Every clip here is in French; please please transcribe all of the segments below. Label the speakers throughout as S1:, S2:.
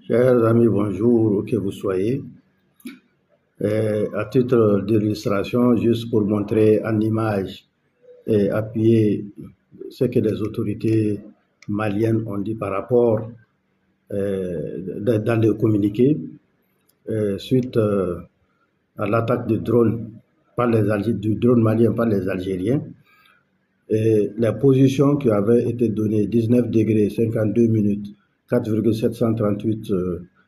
S1: Chers amis, bonjour, où que vous soyez. À titre d'illustration, juste pour montrer en image et appuyer ce que les autorités maliennes ont dit par rapport dans le communiqué suite à l'attaque du drone malien par les Algériens. Et la position qui avait été donnée, 19 degrés 52 minutes 4,738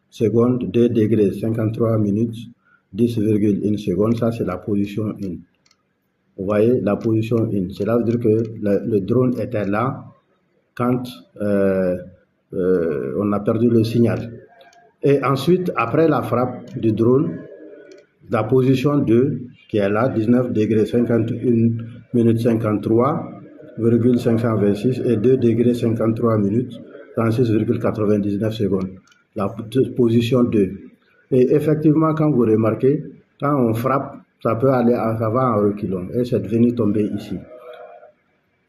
S1: secondes, 2 degrés 53 minutes 10,1 secondes, ça c'est la position 1. Vous voyez la position 1, cela veut dire que le drone était là quand on a perdu le signal. Et ensuite, après la frappe du drone, la position 2 qui est là, 19 degrés 51 minutes 53,526 et 2 degrés 53 minutes 36,99 secondes. La position 2. Et effectivement, quand vous remarquez, quand on frappe, ça va en reculant. Et c'est venu tomber ici.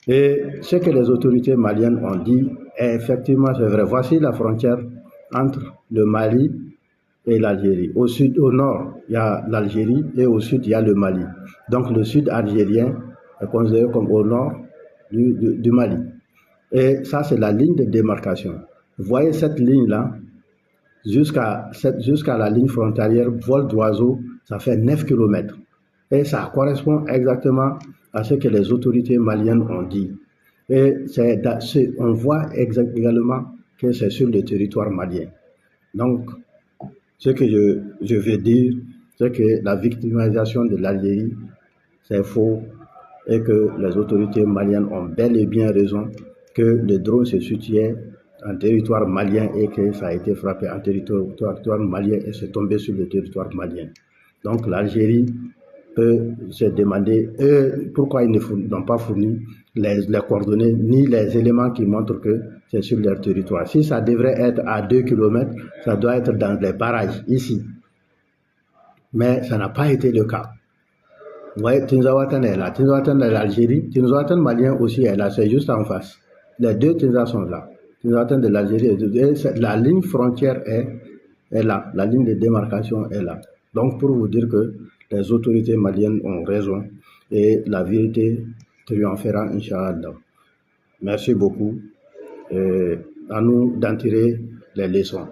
S1: Et ce que les autorités maliennes ont dit, effectivement, c'est vrai. Voici la frontière entre le Mali et l'Algérie. Au sud, au nord, il y a l'Algérie et au sud, il y a le Mali. Donc le sud algérien est considéré comme au nord du Mali. Et ça, c'est la ligne de démarcation. Vous voyez cette ligne-là, jusqu'à la ligne frontalière, vol d'oiseau, ça fait 9 km. Et ça correspond exactement à ce que les autorités maliennes ont dit. Et on voit également que c'est sur le territoire malien. Donc, ce que je veux dire, c'est que la victimisation de l'Algérie, c'est faux et que les autorités maliennes ont bel et bien raison que le drone se situait en territoire malien et que ça a été frappé en territoire malien et c'est tombé sur le territoire malien. Donc l'Algérie peut se demander pourquoi ils n'ont pas fourni les coordonnées ni les éléments qui montrent que c'est sur leur territoire. Si ça devrait être à 2 km, ça doit être dans les barrages, ici. Mais ça n'a pas été le cas. Vous voyez, Tinzawatan est là. Tinzawatan de l'Algérie. Tinzawatan malien aussi est là, c'est juste en face. Les deux Tinza sont là. Tinzawatan de l'Algérie, la ligne frontière est là. La ligne de démarcation est là. Donc, pour vous dire que les autorités maliennes ont raison et la vérité triomphera, Inch'Allah. Merci beaucoup. À nous d'en tirer les leçons.